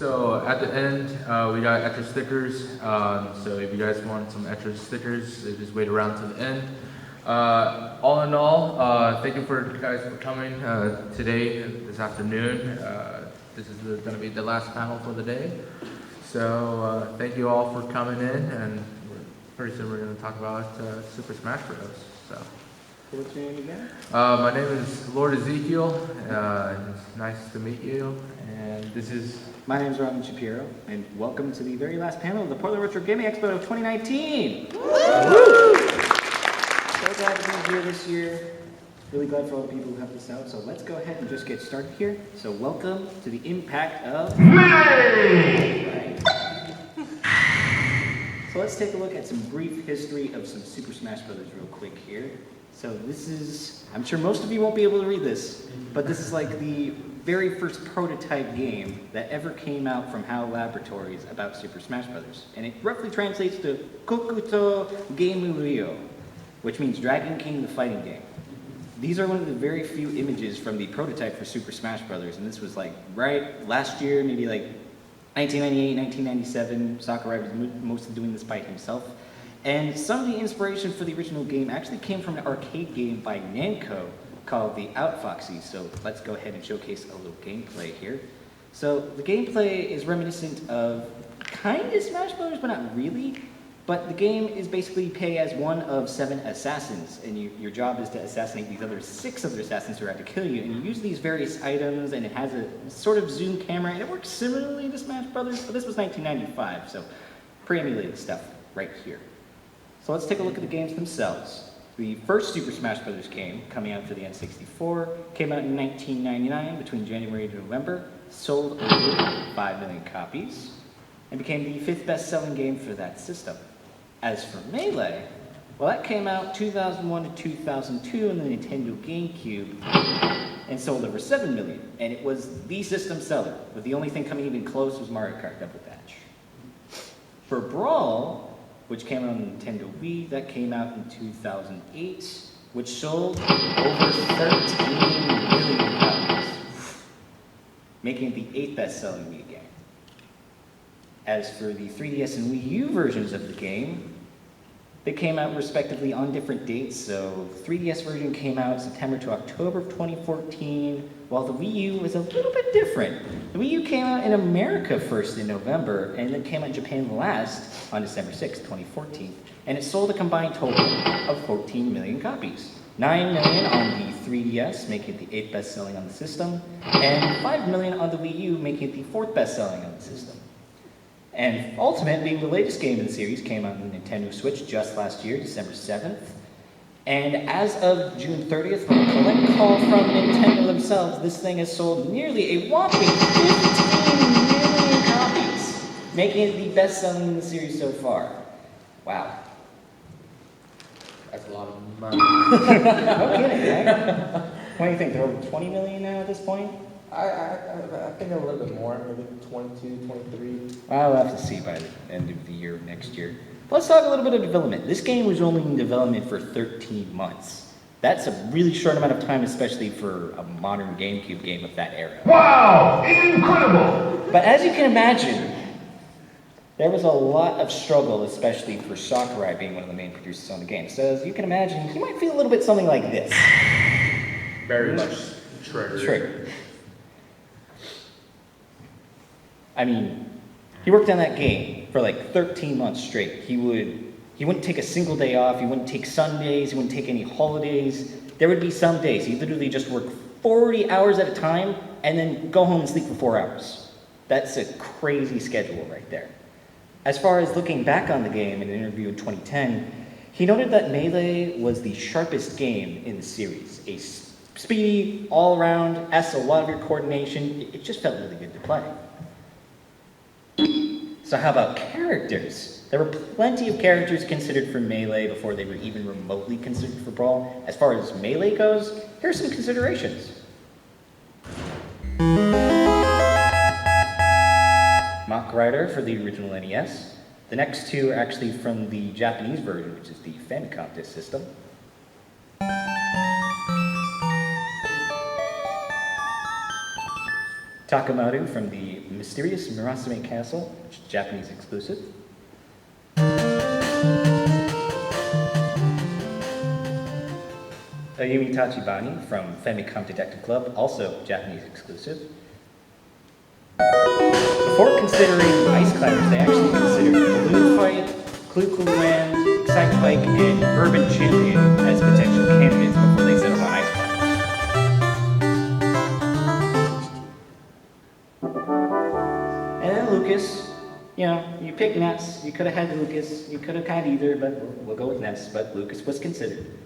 So at the end, we got extra stickers. So if you guys want some extra stickers, just wait around to the end. All in all, thank you guys for coming today, this afternoon. This is going to be the last panel for the day. So thank you all for coming in, and pretty soon we're going to talk about Super Smash Bros. So. What's your name again? My name is Lord Ezekiel. It's nice to meet you. And this is... My name is Schapiro, and welcome to the very last panel of the Portland Retro Gaming Expo of 2019. Woo! So glad to be here this year. Really glad for all the people who helped us out. So let's go ahead and just get started here. So welcome to the impact of... Right. So let's take a look at some brief history of some Super Smash Bros. Real quick here. So this is, I'm sure most of you won't be able to read this, but this is like the very first prototype game that ever came out from HAL Laboratories about Super Smash Bros. And it roughly translates to Kokuto Game Ryo, which means Dragon King the Fighting Game. These are one of the very few images from the prototype for Super Smash Bros. And this was like right last year, maybe like 1998, 1997. Sakurai was mostly doing this by himself. And some of the inspiration for the original game actually came from an arcade game by Namco called the Outfoxy. So let's go ahead and showcase a little gameplay here. So the gameplay is reminiscent of kind of Smash Bros, but not really. But the game is basically you play as one of 7 assassins, and your job is to assassinate these other 6 other assassins who are out to kill you. And you use these various items, and it has a sort of zoom camera, and it works similarly to Smash Brothers, but this was 1995, so pre-emulated stuff right here. So let's take a look at the games themselves. The first Super Smash Bros. Game, coming out for the N64, came out in 1999 between January to November, sold over 5 million copies, and became the 5th best-selling game for that system. As for Melee, well, that came out 2001 to 2002 on the Nintendo GameCube and sold over 7 million, and it was the system seller, with the only thing coming even close was Mario Kart Double Dash. For Brawl, which came out on the Nintendo Wii, that came out in 2008, which sold over 13 million copies, making it the 8th best-selling Wii game. As for the 3DS and Wii U versions of the game, they came out respectively on different dates. So the 3DS version came out September to October of 2014, while the Wii U was a little bit different. The Wii U came out in America first in November, and then came out in Japan last on December 6, 2014. And it sold a combined total of 14 million copies. 9 million on the 3DS, making it the 8th best-selling on the system, and 5 million on the Wii U, making it the 4th best-selling on the system. And Ultimate, being the latest game in the series, came out on the Nintendo Switch just last year, December 7th. And as of June 30th, from a collect call from Nintendo themselves, this thing has sold nearly a whopping 15 million copies, making it the best-selling in the series so far. Wow. That's a lot of money. No kidding, right? What do you think? They're over 20 million now at this point? I think a little bit more, maybe 22, 23. I'll have to see by the end of the year next year. But let's talk a little bit of development. This game was only in development for 13 months. That's a really short amount of time, especially for a modern GameCube game of that era. Wow! Incredible! But as you can imagine, there was a lot of struggle, especially for Sakurai being one of the main producers on the game. So as you can imagine, you might feel a little bit something like this. Very much triggered. I mean, he worked on that game for like 13 months straight. He wouldn't take a single day off. He wouldn't take Sundays. He wouldn't take any holidays. There would be some days he literally just worked 40 hours at a time and then go home and sleep for 4 hours. That's a crazy schedule right there. As far as looking back on the game in an interview in 2010, he noted that Melee was the sharpest game in the series. A speedy, all-around, asks a lot of your coordination. It just felt really good to play. So how about characters? There were plenty of characters considered for Melee before they were even remotely considered for Brawl. As far as Melee goes, here are some considerations. Mach Rider for the original NES. The next two are actually from the Japanese version, which is the Famicom Disk System. Takamaru from the Mysterious Murasame Castle, which is Japanese exclusive. Ayumi Tachibani from Famicom Detective Club, also Japanese exclusive. Before considering Ice Climbers, they actually considered Balloon Fight, Clue Clue Land, Excite Bike, and Urban Champion as potential candidates before they settled on Ice Climbers. And then Lucas, you know, you pick Ness. You could have had Lucas. You could have had either, but we'll go with Ness. But Lucas was considered.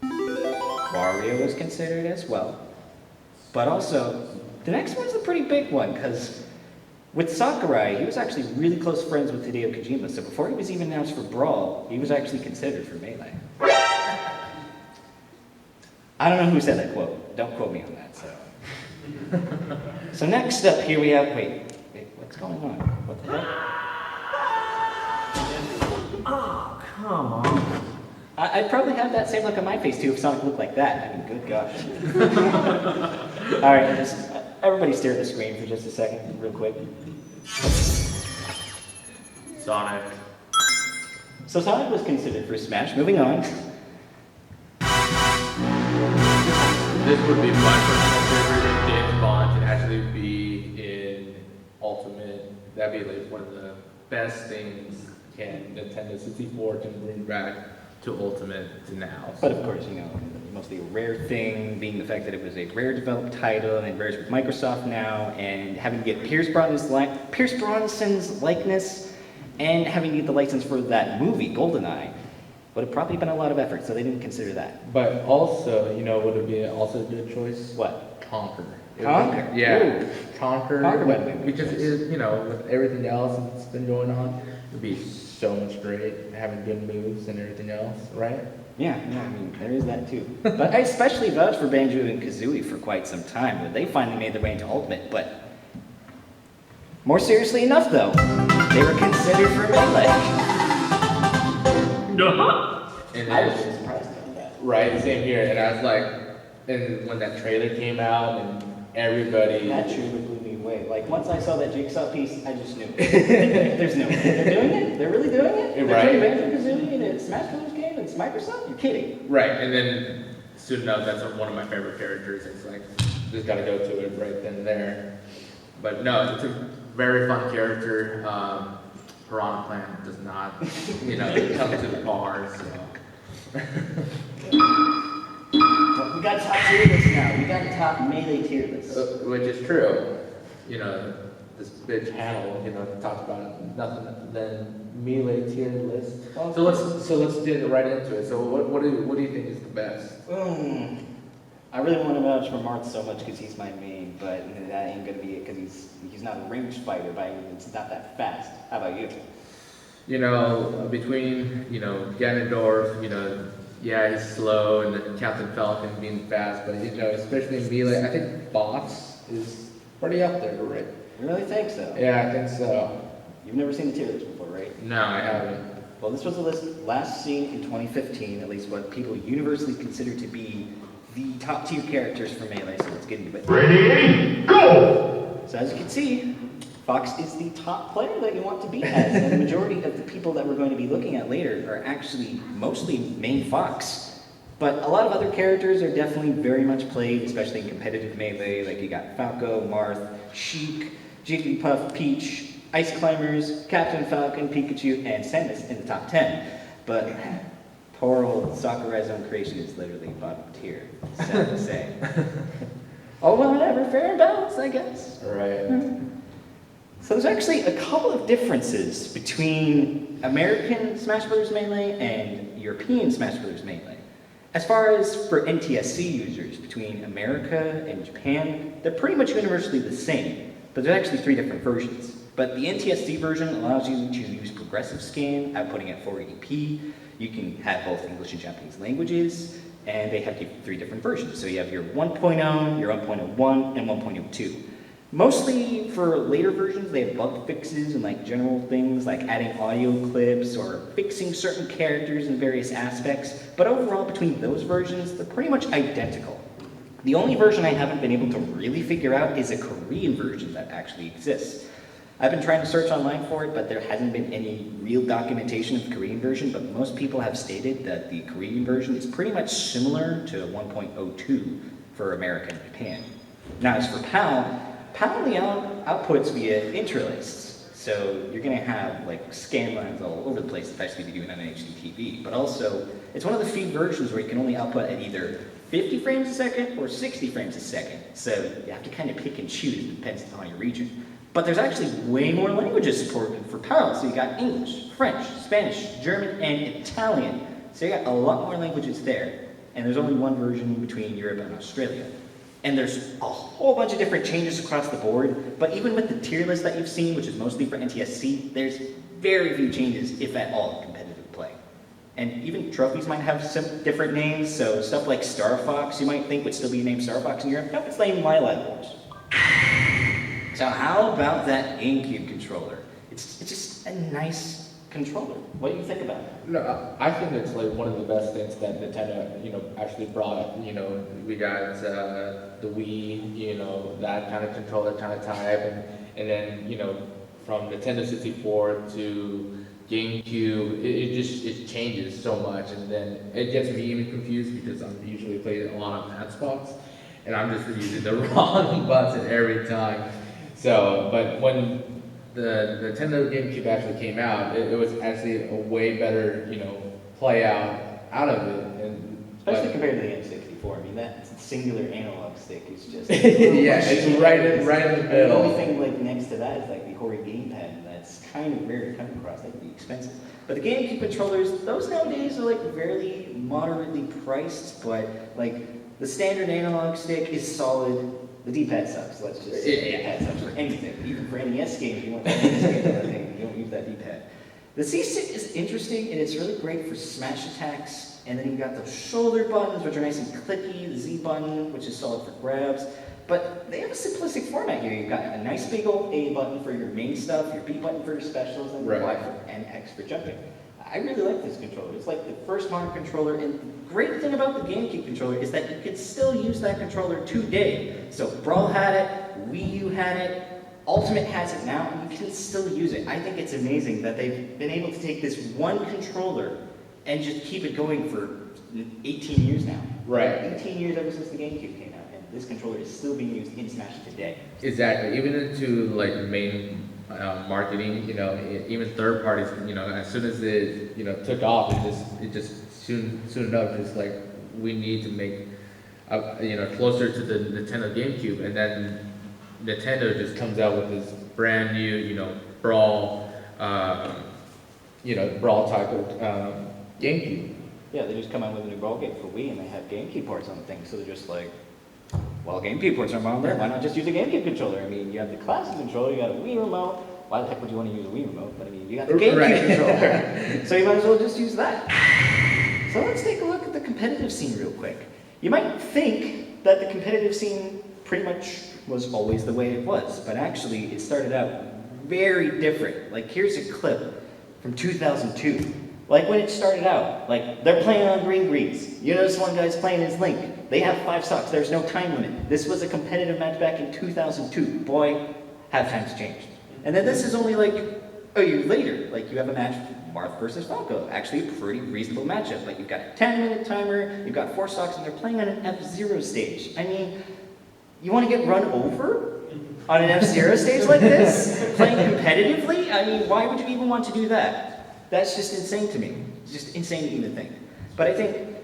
Wario was considered as well. But also, the next one's a pretty big one, because with Sakurai, he was actually really close friends with Hideo Kojima, so before he was even announced for Brawl, he was actually considered for Melee. I don't know who said that quote. Don't quote me on that, so. So next up here we have, wait, what's going on? What the heck? Oh, come on. I'd probably have that same look on my face too if Sonic looked like that. I mean, good gosh. All right, just everybody stare at the screen for just a second, real quick. Sonic. So Sonic was considered for Smash. Moving on. This would be my personal favorite if James Bond to actually be in Ultimate. That'd be like one of the best things Nintendo 64 can bring back to Ultimate to now. But of course, you know, mostly a rare thing, being the fact that it was a rare developed title and Rare's with Microsoft now, and having to get Pierce Brosnan's likeness, and having to get the license for that movie, GoldenEye, would have probably been a lot of effort, so they didn't consider that. But also, you know, would it be also a good choice? What? Conquer. Conquer? Yeah. Ooh. Conquer. Conquer would have been a good Because, choice. you know, with everything else that's been going on, it'd be so much great, having good moves and everything else, right? Yeah, I mean, there is that too. But I especially vouched for Banjo and Kazooie for quite some time, but they finally made their way into Ultimate. But more seriously enough, though, they were considered for Melee. And I was then, surprised about that. right, same here. And I was like, and when that trailer came out and everybody... That trailer blew me away. Like, once I saw that Jigsaw piece, I just knew. There's no way. They're doing it? They're really doing it? They're Right. playing Banjo Kazooie in a Smash Bros. Game? It's Microsoft? You're kidding. Right, and then soon enough, that's one of my favorite characters. It's like, just gotta go to it right then and there. But no, it's a very fun character. Piranha Plant does not, you know, come to the par, so. Well, we got top tier list now. We got top Melee tier list. Which is true. You know, this big panel, you know, talks about nothing than Melee tier list. So let's get right into it. So what do you think is the best? I really want to vouch for Marth so much because he's my main, but that ain't gonna be it because he's not a ranged fighter by any means. He's not that fast. How about you? You know, between, you know, Ganondorf, you know, yeah, he's slow, and then Captain Falcon being fast, but, you know, especially in Melee, I think Fox is pretty up there, right? You really think so? Yeah, I think so. You've never seen the tier list before, right? No, I haven't. Well, this was a list last seen in 2015, at least what people universally consider to be the top tier characters for Melee, so let's get into it. Ready, go! So as you can see, Fox is the top player that you want to be as, and the majority of the people that we're going to be looking at later are actually mostly main Fox. But a lot of other characters are definitely very much played, especially in competitive Melee, like you got Falco, Marth, Sheik, Jigglypuff, Peach, Ice Climbers, Captain Falcon, Pikachu, and Samus in the top 10. But poor old Sakurai's own creation is literally bottom tier, sad to say. Oh, well, whatever, fair and balanced, I guess. Right. So there's actually a couple of differences between American Smash Bros. Melee and European Smash Bros. Melee. As far as for NTSC users, between America and Japan, they're pretty much universally the same, but there's actually 3 different versions. But the NTSC version allows you to use progressive scan, outputting at 480p. You can have both English and Japanese languages, and they have 3 different versions. So you have your 1.0, your 1.01, and 1.02. Mostly for later versions, they have bug fixes and like general things like adding audio clips or fixing certain characters in various aspects. But overall, between those versions, they're pretty much identical. The only version I haven't been able to really figure out is a Korean version that actually exists. I've been trying to search online for it, but there hasn't been any real documentation of the Korean version, but most people have stated that the Korean version is pretty much similar to 1.02 for America and Japan. Now, as for PAL only outputs via interlists. So you're going to have like scan lines all over the place, especially if you do it on an HDTV. But also, it's one of the few versions where you can only output at either 50 frames a second or 60 frames a second. So you have to kind of pick and choose, it depends on your region. But there's actually way more languages supported for PAL. So you got English, French, Spanish, German, and Italian. So you got a lot more languages there. And there's only one version between Europe and Australia. And there's a whole bunch of different changes across the board, but even with the tier list that you've seen, which is mostly for NTSC, there's very few changes, if at all, in competitive play. And even trophies might have some different names, so stuff like Star Fox, you might think would still be named Star Fox in Europe. Nope, it's named Lilac Wars. So how about that GameCube controller? It's just a nice controller. What do you think about it? No, I think it's like one of the best things that Nintendo, actually brought. We got the Wii, that kind of controller kind of type, and then, from Nintendo 64 to GameCube, it changes so much, and then it gets me even confused because I'm usually playing a lot on pad spots, and I'm just using the wrong button every time. So, but when the Nintendo GameCube actually came out, it was actually a way better, play out of it. Especially compared to the N64. I mean, that singular analog stick is just... yeah, it's right in the The middle. only thing next to that is the horrid gamepad, and that's kind of rare to come across. They'd be expensive. But the GameCube controllers, those nowadays are fairly moderately priced, but the standard analog stick is solid. The D-pad sucks, let's just say. The D-pad sucks for anything. Even for NES games, you want that NES game or anything, you don't use that D-pad. The C-stick is interesting, and it's really great for smash attacks. And then you've got the shoulder buttons, which are nice and clicky, the Z button, which is solid for grabs. But they have a simplistic format here. You've got a nice big old A button for your main stuff, your B button for your specials, and the Y and X for jumping. I really like this controller. It's like the first modern controller, and the great thing about the GameCube controller is that you can still use that controller today. So Brawl had it, Wii U had it, Ultimate has it now, and you can still use it. I think it's amazing that they've been able to take this one controller and just keep it going for 18 years now. Right. 18 years ever since the GameCube came out, and this controller is still being used in Smash today. Exactly. Even into main marketing, even third parties, as soon as it took off, it just soon enough just we need to make closer to the Nintendo GameCube, and then Nintendo just comes out with this brand new brawl brawl type of GameCube. Yeah, they just come out with a new Brawl game for Wii, and they have GameCube ports on the thing, so they're just well, GameCube ports are on there, why not just use a GameCube controller? I mean, you have the classic controller, you got a Wii remote, why the heck would you want to use a Wii remote? But I mean, you got the GameCube controller, so you might as well just use that. So let's take a look at the competitive scene real quick. You might think that the competitive scene pretty much was always the way it was, but actually it started out very different. Here's a clip from 2002. When it started out, they're playing on green greens. You notice one guy's playing as Link. They have 5 stocks. There's no time limit. This was a competitive match back in 2002. Boy, have times changed. And then this is only a year later. You have a match, Marth versus Falco. Actually a pretty reasonable matchup. You've got a 10-minute timer, you've got 4 stocks, and they're playing on an F-Zero stage. I mean, you want to get run over on an F-Zero stage like this? Playing competitively? I mean, why would you even want to do that? That's just insane to me. It's just insane to even think. But I think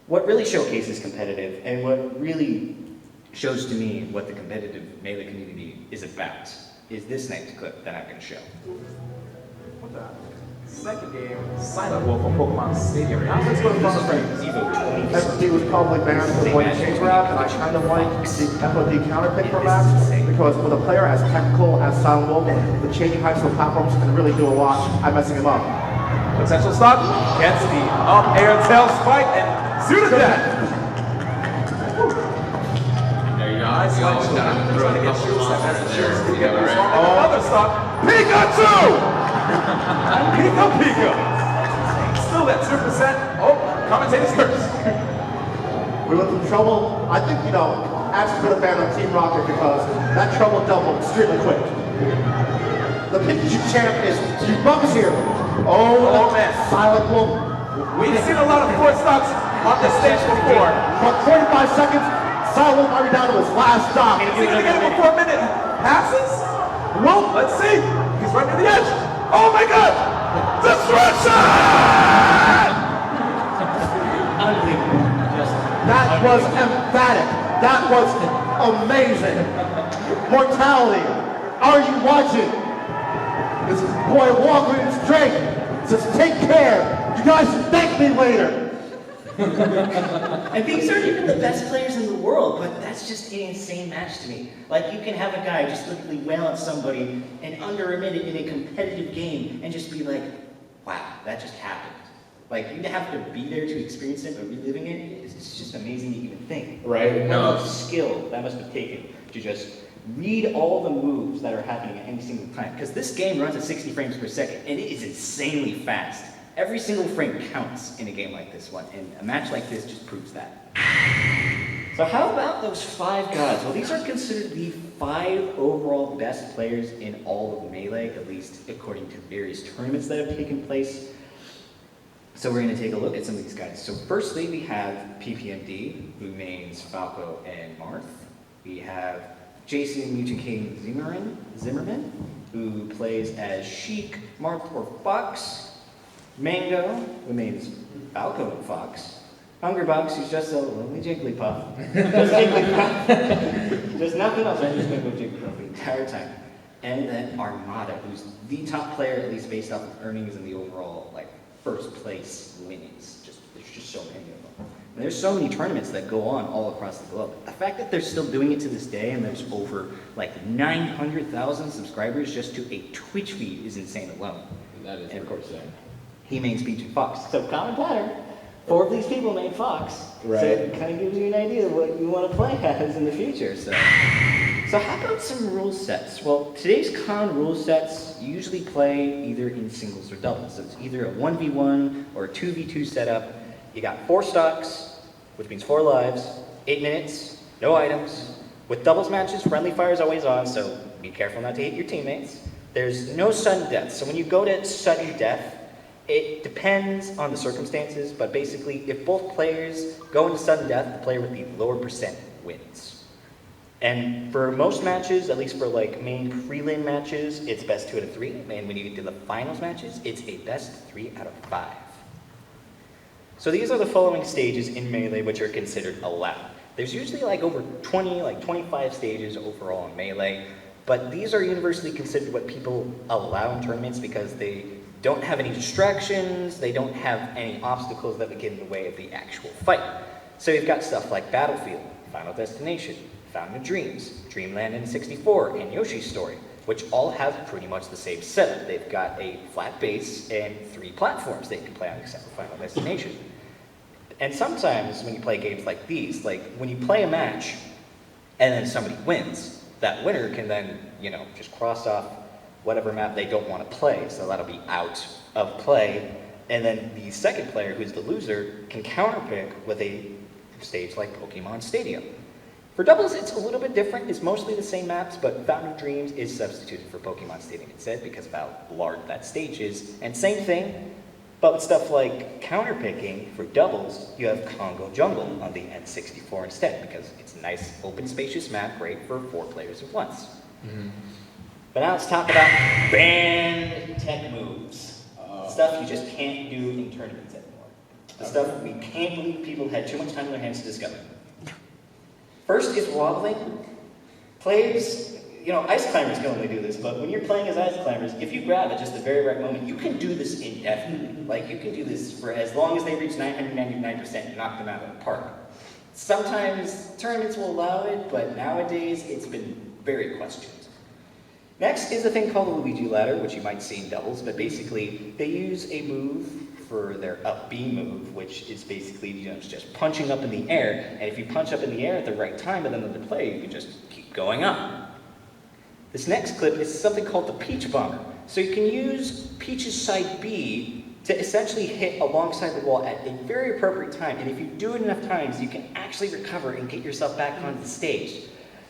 what really showcases competitive and what really shows to me what the competitive Melee community is about is this next clip that I'm going to show. What the? Second game, Silent Wolf on Pokemon Stadium. Now let's go to front frames. FOD was probably banned for the one change grab, and I kind of like the FOD counter pick for maps because with a player as technical as Silent Wolf, the changing heights of the platforms can really do a lot at messing him up. Potential stop, gets the up air tail spike, and shoot at that. There you go. Nice Trying line. to throw Trying to a get couple shoots that has bombs the in there. shoots to get Yeah, this right. one. Another stop, Pikachu! Pika. Still that 2%. Oh, commentator's curse. We went through trouble. I think, Ash's been a fan of Team Rocket because that trouble doubled extremely quick. The Pikachu champ is Bugs here. Oh man, Silent Wolf. We've seen a lot of 4 stocks on this stage before. But 45 seconds, Silent Wolf might be down to his last stop. Is he gonna get it before a minute passes? Well, let's see. He's right to the edge. Oh my god! Destruction! Unbelievable. That was emphatic. That was amazing. Mortality, are you watching? This boy Walgreens Drake says, take care. You guys thank me later. And these aren't even the best players in the world, but that's just an insane match to me. Like, you can have a guy just literally wail on somebody in under a minute in a competitive game and just be like, wow, that just happened. Like, you'd have to be there to experience it, but reliving it, it's just amazing to even think. Right, What amount of skill that must have taken to just read all the moves that are happening at any single time. Because this game runs at 60 frames per second, and it is insanely fast. Every single frame counts in a game like this one, and a match like this just proves that. So how about those 5 gods? Well, these are considered the 5 overall best players in all of Melee, at least according to various tournaments that have taken place. So we're going to take a look at some of these guys. So firstly, we have PPMD, who mains Falco and Marth. We have Jason Mutant King Zimmerman, who plays as Sheik, Marth, or Fox. Mango, who mains Falco and Fox. Hungrybox, who's just a lonely Jigglypuff. Just Jigglypuff. Just nothing else. I'm just going to go Jigglypuff the entire time. And then Armada, who's the top player, at least based off of earnings and the overall, first place winnings. There's just so many of them. And there's so many tournaments that go on all across the globe. The fact that they're still doing it to this day and there's over 900,000 subscribers just to a Twitch feed is insane alone. That is, and of course, insane. He mains Peach and Fox. So common pattern. 4 of these people main Fox. Right. So it kind of gives you an idea of what you want to play as in the future. So how about some rule sets? Well, today's common rule sets usually play either in singles or doubles. So it's either a 1v1 or a 2v2 setup. You got 4 stocks, which means 4 lives, 8 minutes, no items. With doubles matches, friendly fire is always on, so be careful not to hit your teammates. There's no sudden death. So when you go to sudden death, it depends on the circumstances, but basically, if both players go into sudden death, the player with the lower percent wins. And for most matches, at least for main prelim matches, it's best 2 out of 3. And when you get to the finals matches, it's a best 3 out of 5. So these are the following stages in Melee which are considered allowed. There's usually over 20, 25 stages overall in Melee, but these are universally considered what people allow in tournaments because they don't have any distractions, they don't have any obstacles that would get in the way of the actual fight. So you've got stuff like Battlefield, Final Destination, Fountain of Dreams, Dreamland N64, and Yoshi's Story, which all have pretty much the same setup. They've got a flat base and 3 platforms that you can play on except for Final Destination. And sometimes when you play games like these, when you play a match and then somebody wins, that winner can then, just cross off whatever map they don't want to play, so that'll be out of play. And then the second player, who's the loser, can counterpick with a stage like Pokemon Stadium. For doubles, it's a little bit different. It's mostly the same maps, but Fountain of Dreams is substituted for Pokemon Stadium instead because of how large that stage is. And same thing, but with stuff like counterpicking, for doubles, you have Congo Jungle on the N64 instead because it's a nice, open, spacious map, great for 4 players at once. Mm-hmm. But now let's talk about banned tech moves. Stuff you just can't do in tournaments anymore. The stuff we can't believe people had too much time on their hands to discover. First is wobbling. Players, ice climbers can only do this, but when you're playing as ice climbers, if you grab at just the very right moment, you can do this indefinitely. You can do this for as long as they reach 999% and knock them out of the park. Sometimes tournaments will allow it, but nowadays it's been very questioned. Next is a thing called the Luigi ladder, which you might see in doubles, but basically they use a move for their up B move, which is basically just punching up in the air, and if you punch up in the air at the right time and then another player, you can just keep going up. This next clip is something called the Peach Bomber. So you can use Peach's side B to essentially hit alongside the wall at a very appropriate time. And if you do it enough times, you can actually recover and get yourself back onto the stage.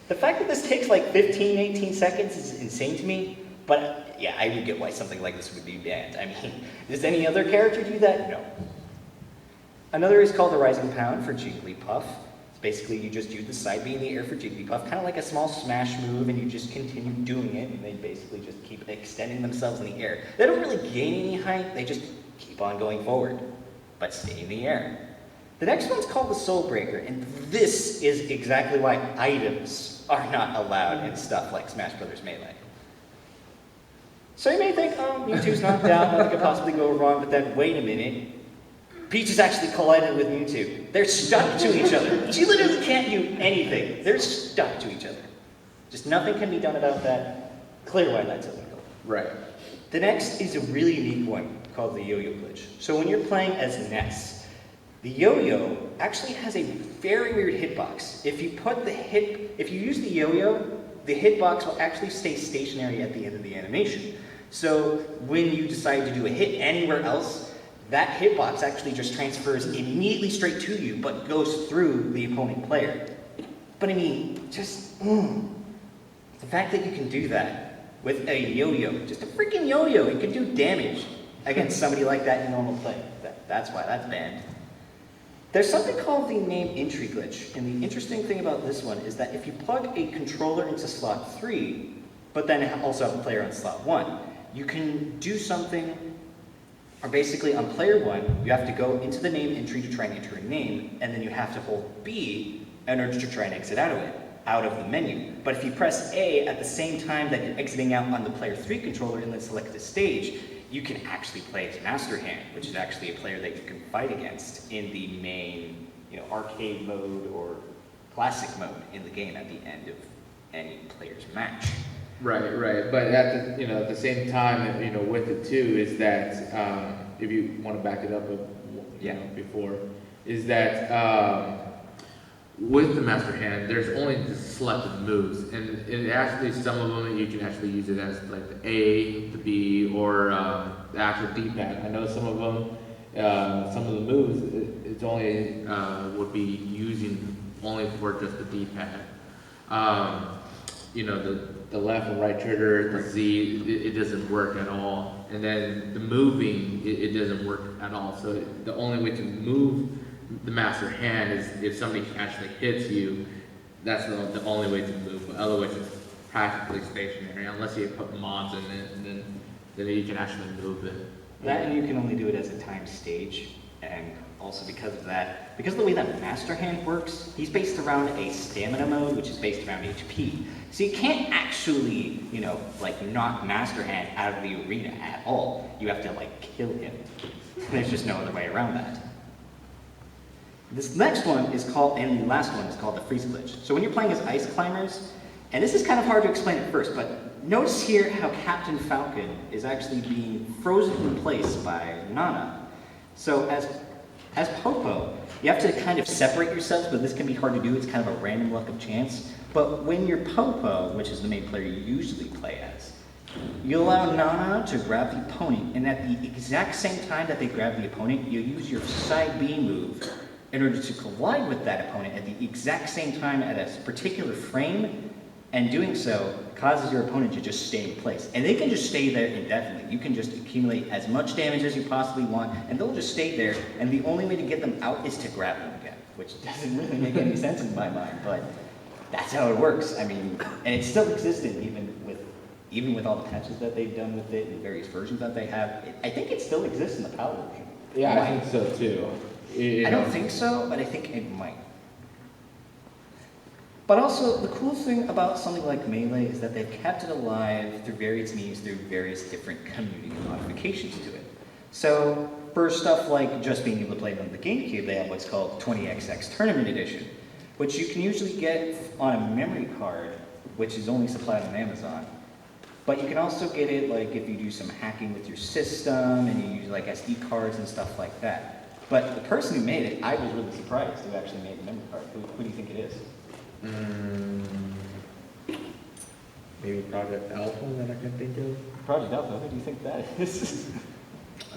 The fact that this takes like 15, 18 seconds is insane to me, but yeah, I would get why something like this would be banned. I mean, does any other character do that? No. Another is called the Rising Pound for Jigglypuff. It's basically you just do the side B in the air for Jigglypuff, kind of like a small smash move, and you just continue doing it, and they basically just keep extending themselves in the air. They don't really gain any height, they just keep on going forward, but stay in the air. The next one's called the Soul Breaker, and this is exactly why items are not allowed in stuff like Smash Bros. Melee. So you may think, oh, Mewtwo's knocked out, nothing could possibly go wrong, but then wait a minute. Peach has actually collided with Mewtwo. They're stuck to each other. She literally can't do anything. They're stuck to each other. Just nothing can be done about that. Clear why that's illegal. Right. The next is a really unique one called the yo-yo glitch. So when you're playing as Ness, the yo-yo actually has a very weird hitbox. If you use the yo-yo, the hitbox will actually stay stationary at the end of the animation. So when you decide to do a hit anywhere else, that hitbox actually just transfers immediately straight to you, but goes through the opponent player. But I mean, just, the fact that you can do that with a yo-yo, just a freaking yo-yo, it can do damage against somebody like that in normal play. That's why that's banned. There's something called the name entry glitch, and the interesting thing about this one is that if you plug a controller into slot 3, but then also have a player on slot 1, you can do something, or basically on player 1, you have to go into the name entry to try and enter a name, and then you have to hold B in order to try and exit out of the menu. But if you press A at the same time that you're exiting out on the player 3 controller and then select the stage, you can actually play as Master Hand, which is actually a player that you can fight against in the main, arcade mode or classic mode in the game at the end of any player's match. Right, right. But at the same time, with it too, is that if you want to back it up, before, is that with the Master Hand, there's only just selected moves, and actually some of them you can actually use it as like the A, the B, or the actual D-pad. I know some of them, some of the moves, it's only would be using only for just the D-pad. The left and right trigger, the Z, it doesn't work at all. And then the moving, it doesn't work at all. So the only way to move the Master Hand is if somebody actually hits you, that's the only way to move. But otherwise, it's practically stationary, unless you put mods in it, and then you can actually move it. That, and you can only do it as a timed stage, and also because of that, because of the way that Master Hand works, he's based around a stamina mode, which is based around HP. So you can't actually, knock Master Hand out of the arena at all. You have to, kill him. There's just no other way around that. This next one is called, and the last one is called the freeze glitch. So when you're playing as Ice Climbers, and this is kind of hard to explain at first, but notice here how Captain Falcon is actually being frozen in place by Nana. So as Popo, you have to kind of separate yourselves, but this can be hard to do. It's kind of a random luck of chance. But when you're Popo, which is the main player you usually play as, you allow Nana to grab the opponent, and at the exact same time that they grab the opponent, you use your side B move in order to collide with that opponent at the exact same time at a particular frame, and doing so causes your opponent to just stay in place. And they can just stay there indefinitely. You can just accumulate as much damage as you possibly want, and they'll just stay there, and the only way to get them out is to grab them again, which doesn't really make any sense in my mind, but that's how it works. I mean, and it's still existent even with all the patches that they've done with it and various versions that they have. I think it still exists in the PAL version. Yeah, I think so too. I don't think so, but I think it might. But also, the cool thing about something like Melee is that they've kept it alive through various means, through various different community modifications to it. So, for stuff like just being able to play it on the GameCube, they have what's called 20XX Tournament Edition, which you can usually get on a memory card, which is only supplied on Amazon. But you can also get it if you do some hacking with your system and you use SD cards and stuff like that. But the person who made it, I was really surprised who actually made the memory card. Who do you think it is? Maybe Project Alpha that I can think of. Project Dolphin. Who do you think that is?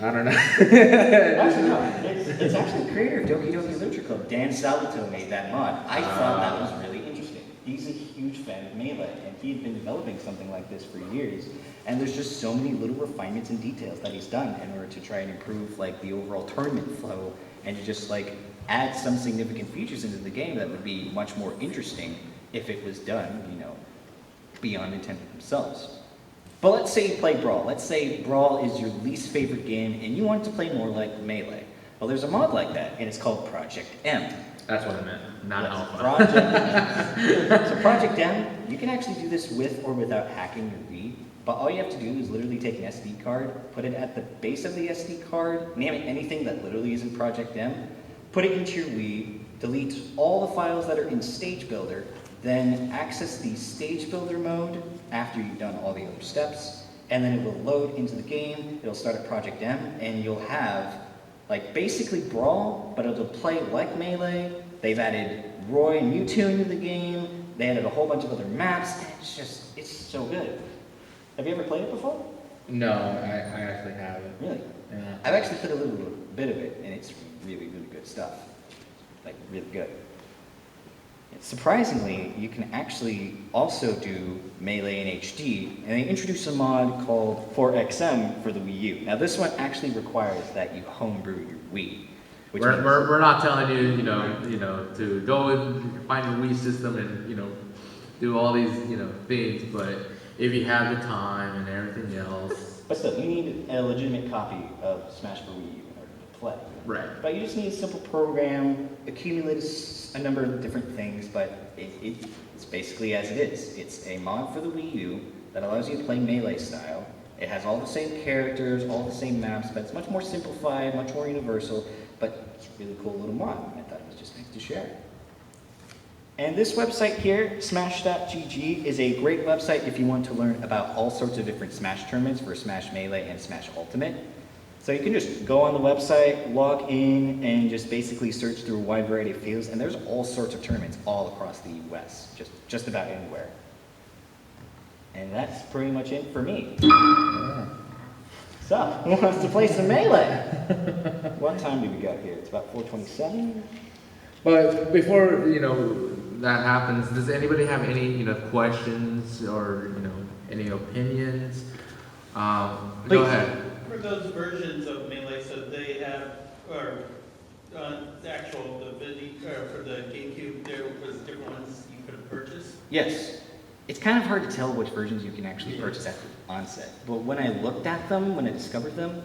I don't know. Actually, no. It's actually the creator of Doki Doki Literature Club, Dan Salvatore, made that mod. I thought that was really interesting. He's a huge fan of Melee, and he had been developing something like this for years. And there's just so many little refinements and details that he's done in order to try and improve like the overall tournament flow and to just like add some significant features into the game that would be much more interesting if it was done, you know, beyond Nintendo themselves. But let's say you play Brawl. Let's say Brawl is your least favorite game and you want to play more like Melee. Well, there's a mod like that, and it's called Project M. That's what I meant, not Yes, alpha. Project M. So Project M, you can actually do this with or without hacking your Wii, but all you have to do is literally take an SD card, put it at the base of the SD card, name it anything that literally is in Project M, put it into your Wii, delete all the files that are in Stage Builder, then access the Stage Builder mode after you've done all the other steps, and then it will load into the game, it'll start at Project M, and you'll have like basically Brawl, but it'll play like Melee. They've added Roy and Mewtwo into the game, they added a whole bunch of other maps, and it's so good. Have you ever played it before? No, I actually haven't. Really? Yeah. I've actually played a little bit of it, and it's really, really good stuff. Like, really good. Surprisingly, you can actually also do Melee in HD, and they introduced a mod called 4XM for the Wii U. Now, this one actually requires that you homebrew your Wii. Which means- We're not telling you, you know, to go and find your Wii system and, you know, do all these, you know, things, but if you have the time and everything else. But still, you need a legitimate copy of Smash for Wii U in order to play. Right. But you just need a simple program, accumulate a number of different things, but it's basically as it is. It's a mod for the Wii U that allows you to play Melee style. It has all the same characters, all the same maps, but it's much more simplified, much more universal, but it's a really cool little mod. I thought it was just nice to share. And this website here, smash.gg, is a great website if you want to learn about all sorts of different Smash tournaments for Smash Melee and Smash Ultimate. So you can just go on the website, log in, and just basically search through a wide variety of fields, and there's all sorts of tournaments all across the US, just about anywhere. And that's pretty much it for me. So, who wants to play some Melee? What time do we got here? It's about 4:27. But before, you know, that happens, does anybody have any, you know, questions or, you know, any opinions? Go Please. ahead. For those versions of Melee, so they have, or the actual, for the GameCube, there was different ones you could have purchased? Yes. It's kind of hard to tell which versions you can actually purchase at the onset. But when I looked at them, when I discovered them,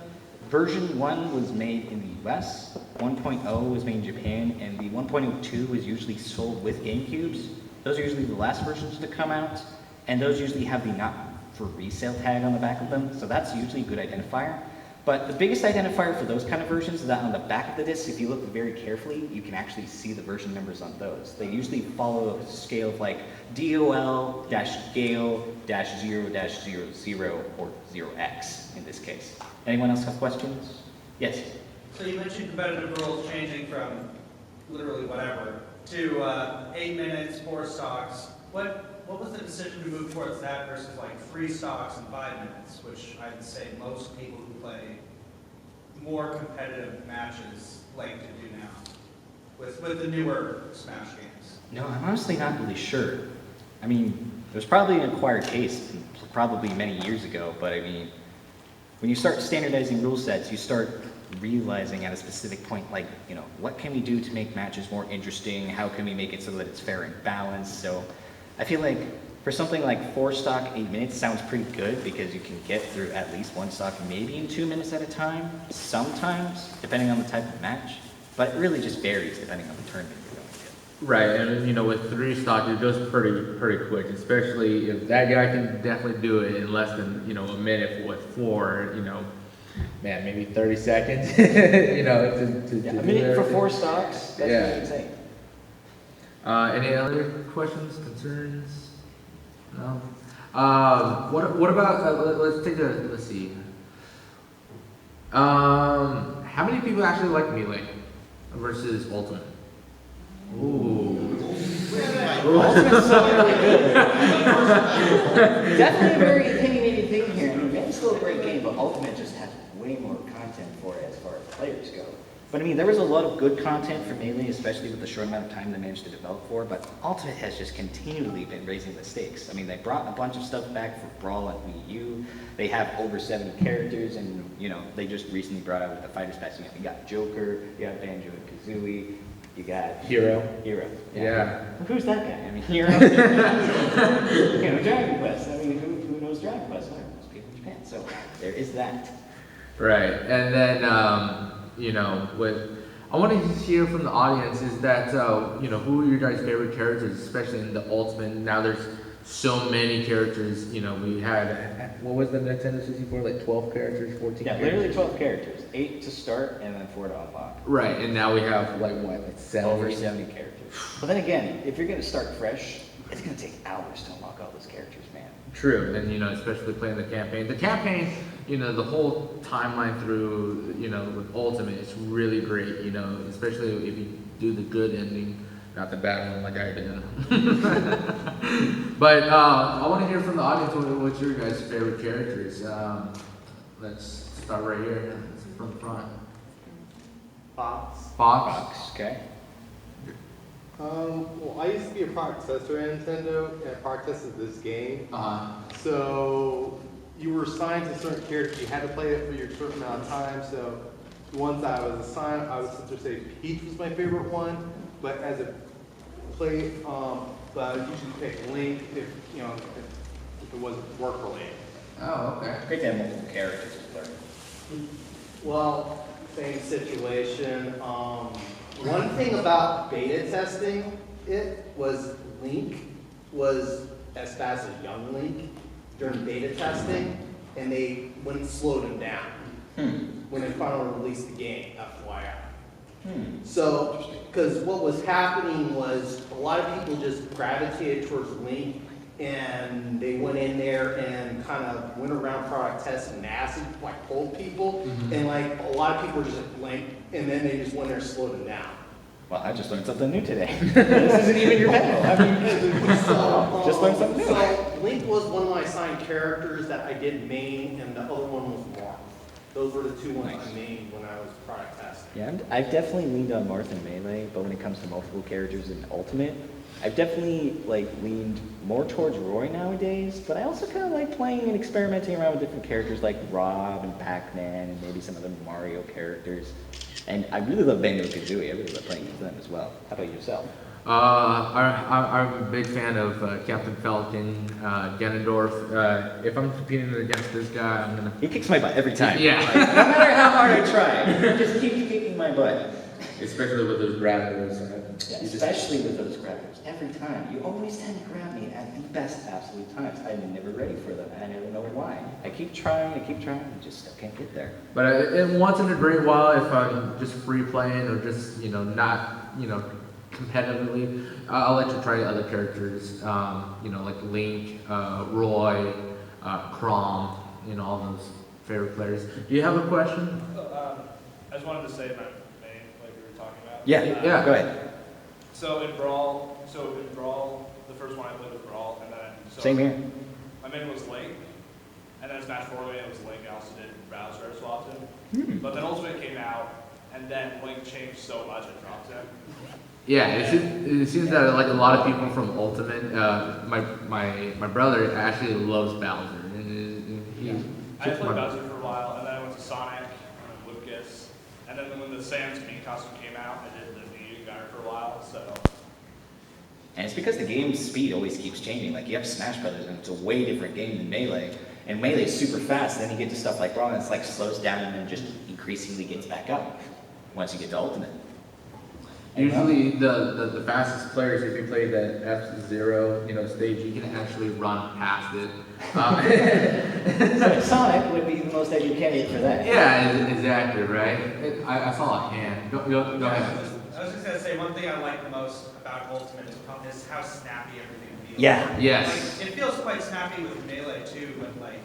version 1 was made in the US, 1.0 was made in Japan, and the 1.02 was usually sold with GameCubes. Those are usually the last versions to come out, and those usually have the not for resale tag on the back of them, so that's usually a good identifier. But the biggest identifier for those kind of versions is that on the back of the disc, if you look very carefully, you can actually see the version numbers on those. They usually follow a scale of like DOL-Gale-0-00 or 0x in this case. Anyone else have questions? Yes? So you mentioned competitive rules changing from literally whatever to 8 minutes, 4 stocks. What was the decision to move towards that versus like 3 stocks and 5 minutes, which I'd say most people who play more competitive matches like to do now with the newer Smash games? No, I'm honestly not really sure. I mean, there's probably an acquired taste probably many years ago, but I mean, when you start standardizing rule sets, you start realizing at a specific point, like, you know, what can we do to make matches more interesting? How can we make it so that it's fair and balanced? So I feel like for something like 4 stock, 8 minutes sounds pretty good because you can get through at least 1 stock maybe in 2 minutes at a time, sometimes, depending on the type of match. But it really just varies depending on the tournament you're going to. Right, and you know, with 3 stock, it goes pretty quick, especially if that guy can definitely do it in less than, you know, a minute. With 4, you know, man, maybe 30 seconds, you know, to Yeah, do a minute for everything. 4 stocks, that's Yeah. insane. Any other questions, concerns? No. What about? Let's see. How many people actually like Melee versus Ultimate? Ooh. Ultimate's so really good. Definitely a very opinionated thing here. I mean, it's still a great game, but Ultimate just has way way more content for it as far as players go. But I mean, there was a lot of good content for Melee, especially with the short amount of time they managed to develop for, but Ultimate has just continually been raising the stakes. I mean, they brought a bunch of stuff back for Brawl and Wii U. They have over 70 characters, and, you know, they just recently brought out with the Fighters Pass. You got Joker, you got Banjo and Kazooie, you got Hero. Yeah. Who's that guy? I mean, Hero. You know, Dragon Quest. I mean, who knows Dragon Quest? Well, most people in Japan. So there is that. Right, and then you know, what I want to hear from the audience is that you know, who are your guys' favorite characters, especially in the Ultimate? Now there's so many characters. You know, we had what was the Nintendo 64, like 12 characters, 14. Yeah, characters? literally 12 characters, 8 to start, and then 4 to unlock. Right, and now we have like what, like 7 Over 70 characters. But then again, if you're going to start fresh, it's going to take hours to unlock all those characters, man. True, and you know, especially playing the campaign. The campaign, you know, the whole timeline through, you know, with Ultimate, it's really great. You know, especially if you do the good ending, not the bad one like I did. But I want to hear from the audience. What's your guys' favorite characters? Let's start right here from the front. Fox. Okay. Well, I used to be a product tester at Nintendo, and I product tested this game. Uh-huh. So you were assigned to certain characters. You had to play it for your certain amount of time. So the ones that I was assigned, I would sit there say Peach was my favorite one. But as a play, but I would usually pick Link if you know if it wasn't work related. Oh, okay. Great to have multiple characters to learn. Well, same situation. One thing about beta testing it was Link was as fast as young Link during beta testing, and they wouldn't slow him down when they finally released the game, FYI. So, because what was happening was a lot of people just gravitated towards Link, and they went in there and kind of went around product testing and acid, like told people, and like a lot of people were just like Link, and then they just went there and slowed him down. Well, I just learned something new today. This isn't even your panel. I mean, So, just learned something new. So Link was one of my assigned characters that I did main, and the other one was Marth. Those were the two ones I mained when I was product testing. Yeah, I've definitely leaned on Marth in Melee, but when it comes to multiple characters in Ultimate, I've definitely like leaned more towards Roy nowadays, but I also kind of like playing and experimenting around with different characters like Rob and Pac-Man and maybe some of the Mario characters. And I really love Banjo and Kazooie. I really love playing with them as well. How about yourself? I'm a big fan of Captain Falcon, Ganondorf. If I'm competing against this guy, I'm gonna. He kicks my butt every time. Yeah. Like, no matter how hard I try, he just keeps kicking my butt. Especially with those graphics. Yeah, especially with those grabbers. Every time. You always tend to grab me at the best absolute times. I'm never ready for them, and I never know why. I keep trying, and just still can't get there. But once in a great while, if I'm just free playing or just, you know, not, you know, competitively, I'll let you try other characters, you know, like Link, Roy, Chrom, you know, all those favorite players. Do you have a question? I just wanted to say my main, like we were talking about. Yeah. Go ahead. So in Brawl, the first one I played was Brawl, and then Same here. My main was Link, and then Smash 4 it was Link. I also did Bowser so often. But then Ultimate came out, and then Link changed so much it dropped him. Yeah, it seems that like a lot of people from Ultimate, my brother actually loves Bowser. I played Bowser for a while, and then I went to Sonic, and then Lucas, and then when the Sans Mii costume came out, I did the Mii guy for a while, so. And it's because the game's speed always keeps changing. Like, you have Smash Brothers, and it's a way different game than Melee. And Melee is super fast, and then you get to stuff like Brawl, and it's like slows down and then just increasingly gets back up once you get to Ultimate. Usually the fastest players, if you play the F-Zero, you know, stage, you can actually run past it. So Sonic would be the most ideal candidate for that. Yeah, exactly, right? I saw a hand. Go ahead. I was just gonna say, one thing I like the most about Ultimate is how snappy everything feels. Yeah. Yes. Like, it feels quite snappy with Melee too, but like,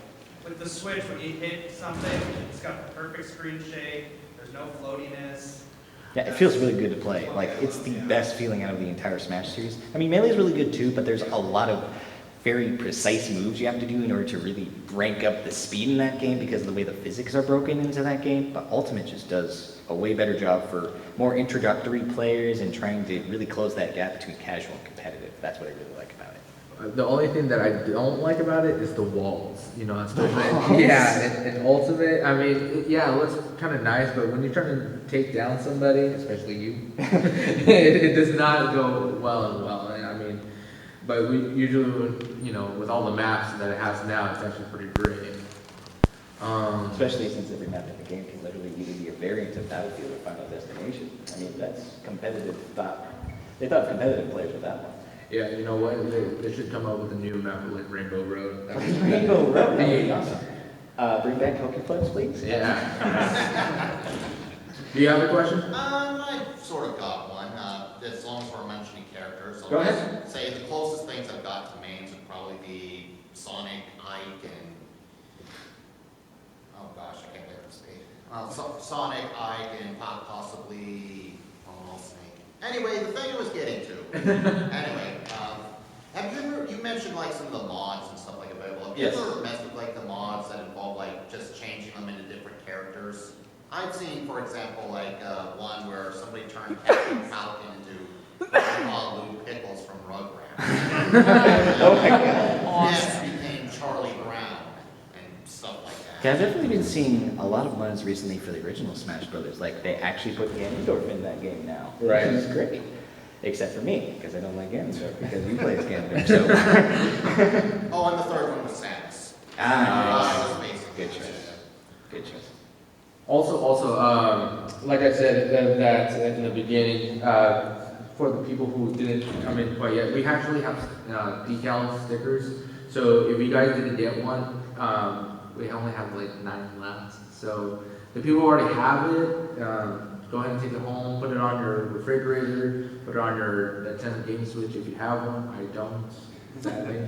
with the Switch, when you hit something, it's got the perfect screen shake, there's no floatiness. Yeah, it feels really good to play. Like, it's the best feeling out of the entire Smash series. I mean, Melee's really good too, but there's a lot of very precise moves you have to do in order to really rank up the speed in that game because of the way the physics are broken into that game. But Ultimate just does a way better job for more introductory players and trying to really close that gap between casual and competitive. That's what I really like about it. The only thing that I don't like about it is the walls, you know, especially, yeah, in Ultimate, I mean, yeah, it looks kind of nice, but when you're trying to take down somebody, especially you, it does not go well, and I mean, but we usually, you know, with all the maps that it has now, it's actually pretty great. Especially since every map in the game can literally either be a variant of Battlefield or Final Destination. I mean, that's competitive thought. They thought competitive players with that one. Yeah, you know what, they should come up with a new map like Rainbow Road. Rainbow Road, that would be awesome. Bring back Pokeflux, please. Yeah. Do you have a question? I sort of got one, as long as we're mentioning characters. Go ahead. Say the closest things I've got to names would probably be Sonic, Ike, and, oh gosh, I can't think of his name. Sonic, Ike, and possibly, Snake. Anyway, the thing I was getting to. Anyway, have you ever, you mentioned like some of the mods and stuff like available. Have you ever messed with like the mods that involve like just changing them into different characters? I've seen, for example, like one where somebody turned Captain Falcon into Lou Pickles from Rugrats. Oh my god. Awesome. Yes, became Charlie Brown and stuff like that. Yeah, I've definitely been seeing a lot of mods recently for the original Smash Brothers. Like, they actually put Ganondorf in that game now. Right. Which is great. Except for me, because I don't like Ganondorf, because you play as Ganondorf, so... Oh, and the third one was Samus. Good choice. Good choice. Also, like I said, that in the beginning, for the people who didn't come in quite yet, we actually have decal stickers. So if you guys didn't get one, we only have like 9 left. So the people who already have it, go ahead and take it home, put it on your refrigerator, put it on your Nintendo Game Switch if you have one. I don't, sadly.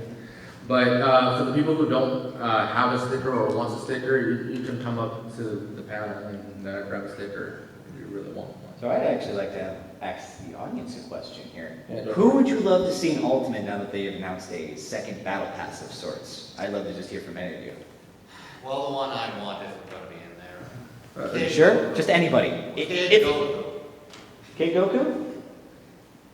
But for the people who don't have a sticker or wants a sticker, you can come up to the panel and grab a sticker if you really want one. So I'd actually like to ask the audience a question here. Yeah, Who would you love to see in Ultimate now that they have announced a second battle pass of sorts? I'd love to just hear from any of you. Well, the one I want isn't going to be in there. You sure? Just anybody. Kid Goku. Kid Goku?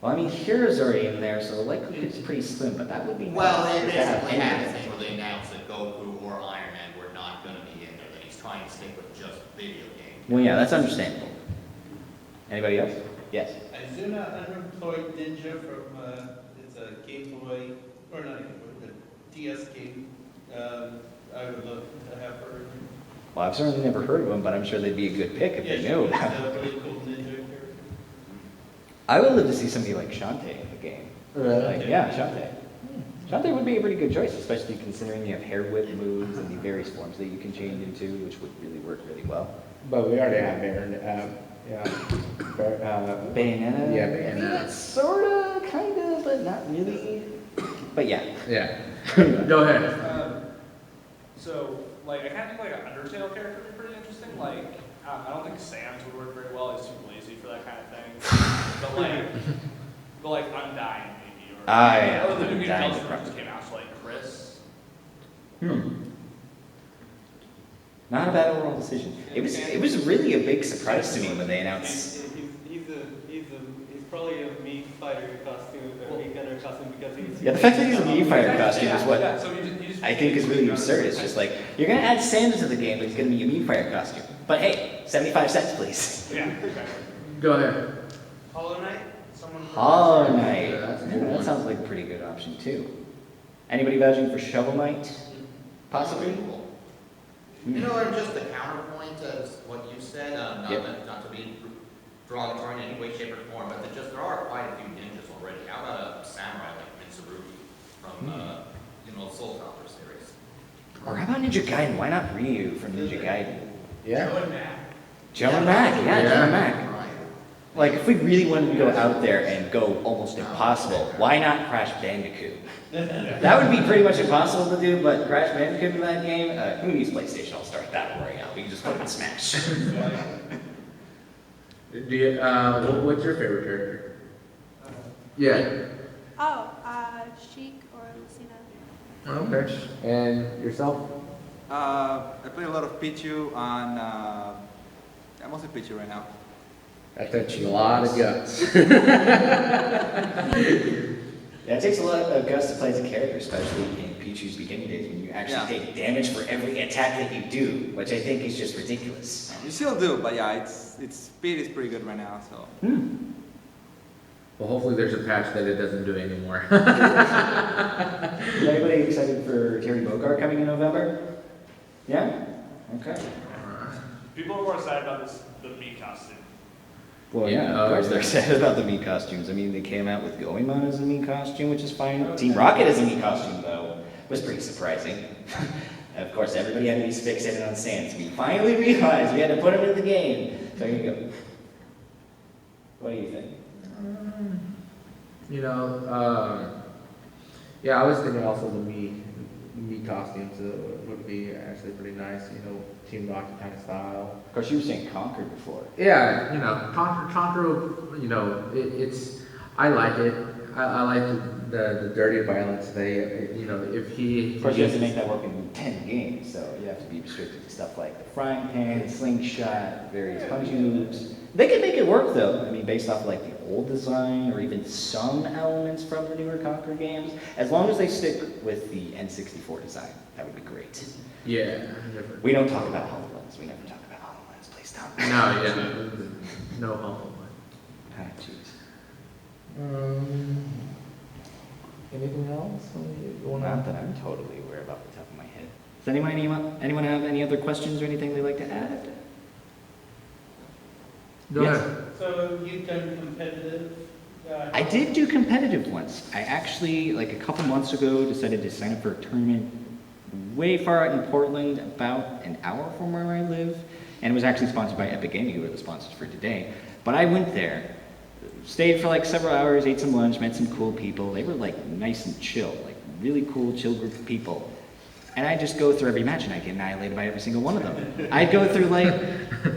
Well, I mean, Hero's already in there, so the likelihood is pretty slim, but that would be nice. Well, they to have basically had a anything. thing where they announced that Goku or Iron Man were not going to be in there, that he's trying to stick with just video games. Well, yeah, that's understandable. Anybody else? Yes. Izuna Unemployed Ninja from, it's a Game Boy, or not Game Boy, the DS game. I would love to have her. Well, I've certainly never heard of them, but I'm sure they'd be a good pick if they knew about She's it. a really cool ninja character. I would love to see somebody like Shantae in the game. Like, yeah, Shantae. Shantae would be a pretty good choice, especially considering you have hair whip moves and the various forms that you can change into, which would really work really well. But we already have Baron. Bayonetta? Yeah, Bayonetta. Sorta, kinda, but not really. But yeah. Yeah. Go ahead. So, like, I kind of think like an Undertale character would be pretty interesting. Like, I don't think Sam's would work very well. He's too lazy for that kind of thing. but like Undying maybe. Or, Yeah. or the new game Undying Delta probably. just came out, so like Chris. Not a bad overall decision. It was really a big surprise to me when they announced. He's probably a meat fighter costume, or meat gunner costume because he's... Yeah, the fact that he's a meat fighter costume is what Yeah, so you just I think is really absurd. It's just like, you're gonna add Sans to the game, but he's gonna be a meat fighter costume. But hey, 75 cents please. Yeah, exactly. Go ahead. Hollow Knight? Someone from Hollow Knight. Yeah, that's a good Ooh, that one. sounds like a pretty good option too. Anybody vouching for Shovel Knight? Possibly? Cool. You know, and just a counterpoint to what you said, not to be derogatory in any way, shape, or form, but there are quite a few ninjas already. How about a samurai like Mitsurugi from, Soul Calibur series? Or how about Ninja Gaiden? Why not Ryu from Ninja Gaiden? Yeah. Joe and Mac. Joe and Mac, yeah, Joe and Mac. Right. Like, if we really wanted to go out there and go almost impossible, why not Crash Bandicoot? That would be pretty much impossible to do, but Crash Bandicoot in that game, who needs PlayStation All-Star Battle Royale? We can just put it in Smash. Do you, what's your favorite character? Yeah. Oh, Sheik or see that. Okay. And yourself? I play a lot of Pichu and I'm mostly Pichu right now. That takes a lot of guts. Yeah, it takes a lot of guts to play as a character, especially in Pichu's beginning days when you actually take damage for every attack that you do, which I think is just ridiculous. You still do, but yeah, its speed is pretty good right now. So. Well, hopefully there's a patch that it doesn't do anymore. Is anybody excited for Terry Bogard coming in November? Yeah? Okay. People are more excited about the Mii costume. Well, yeah, of course they're excited about the Mii costumes. I mean, they came out with Goemon as a Mii costume, which is fine. Team Rocket as a Mii costume, though, was pretty surprising. Of course, everybody had to be fixated on Sans. We finally realized we had to put him in the game. So here you go. What do you think? You know, yeah, I was thinking also the Mii costumes would be actually pretty nice, you know, Team Rocket kind of style. Of course, you were saying Conquer before. Yeah, you know, Conquer, you know, it's, I like it. I like the dirty violence. They, you know, if he... Of course, you have to make that work in 10 games, so you have to be restricted to stuff like the frying pan, slingshot, various punching moves. They can make it work, though. I mean, based off like the old design or even some elements from the newer Conquer games. As long as they stick with the N64 design, that would be great. Yeah. We don't talk about HoloLens. We never talk about HoloLens. Please don't. No, yeah. No HoloLens. Ah, jeez. Anything else? Not that I'm totally aware of off the top of my head. Does anyone have any other questions or anything they'd like to add? Go Yes. ahead. So you've done competitive? I did do competitive once. I actually, like a couple months ago, decided to sign up for a tournament way far out in Portland, about an hour from where I live. And it was actually sponsored by Epic Gaming, who were the sponsors for today. But I went there, stayed for like several hours, ate some lunch, met some cool people. They were like nice and chill, like really cool, chill group of people. And I just go through every match and I get annihilated by every single one of them. I'd go through like,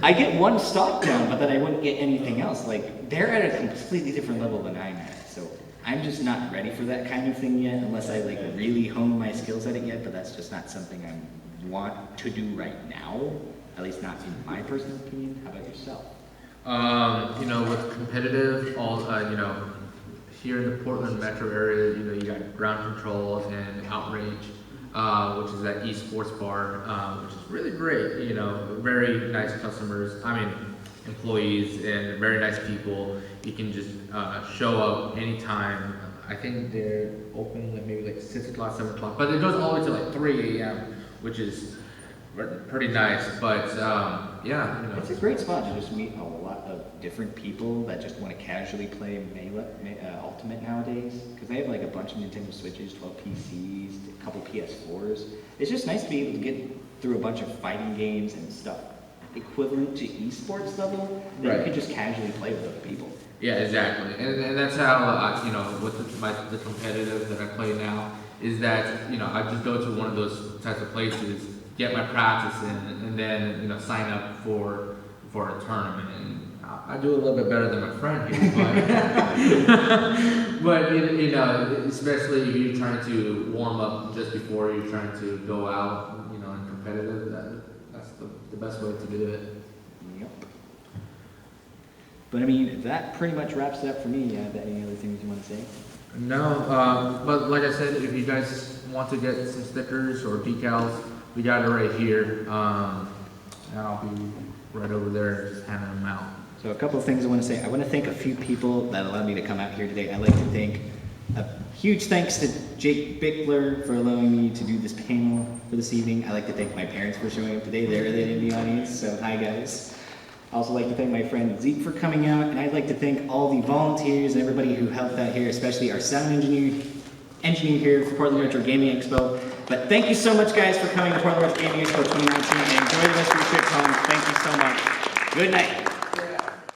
I get one stock down, but then I wouldn't get anything else. Like, they're at a completely different level than I'm at. So I'm just not ready for that kind of thing yet, unless I like really hone my skills at it yet, but that's just not something I want to do right now. At least not in my personal opinion. How about yourself? You know, with competitive, you know, here in the Portland metro area, you know, you got Ground Control and Outrage, which is that esports bar, which is really great. You know, very nice customers. I mean, employees and very nice people. You can just show up anytime. I think they're open like maybe like 6 o'clock, 7 o'clock, but it goes all the way to like 3 a.m., which is pretty nice. But yeah, you know, it's a great spot to just meet a lot of different people that just want to casually play Ultimate nowadays, because they have like a bunch of Nintendo Switches, 12 PCs, a couple PS4s. It's just nice to be able to get through a bunch of fighting games and stuff equivalent to esports level that you can just casually play with other people. Yeah, exactly, and that's how you know, with the competitive that I play now, is that, you know, I just go to one of those types of places, get my practice in, and then, you know, sign up for a tournament. And I do a little bit better than my friend here, but you know, especially if you're trying to warm up just before you're trying to go out, you know, and competitive, that's the best way to do it. Yep. But I mean, that pretty much wraps it up for me. Any other things you want to say? No, but like I said, if you guys want to get some stickers or decals, we got it right here. And I'll be right over there just handing them out. So a couple of things I want to say. I want to thank a few people that allowed me to come out here today. I'd like to thank a huge thanks to Jake Bickler for allowing me to do this panel for this evening. I'd like to thank my parents for showing up today. They're in the audience, so hi guys. I'd also like to thank my friend Zeke for coming out, and I'd like to thank all the volunteers and everybody who helped out here, especially our sound engineer here for Portland Retro Gaming Expo. But thank you so much guys for coming to Portland Retro Gaming Expo 2019, and enjoy the rest of your trip home. Thank you so much. Good night.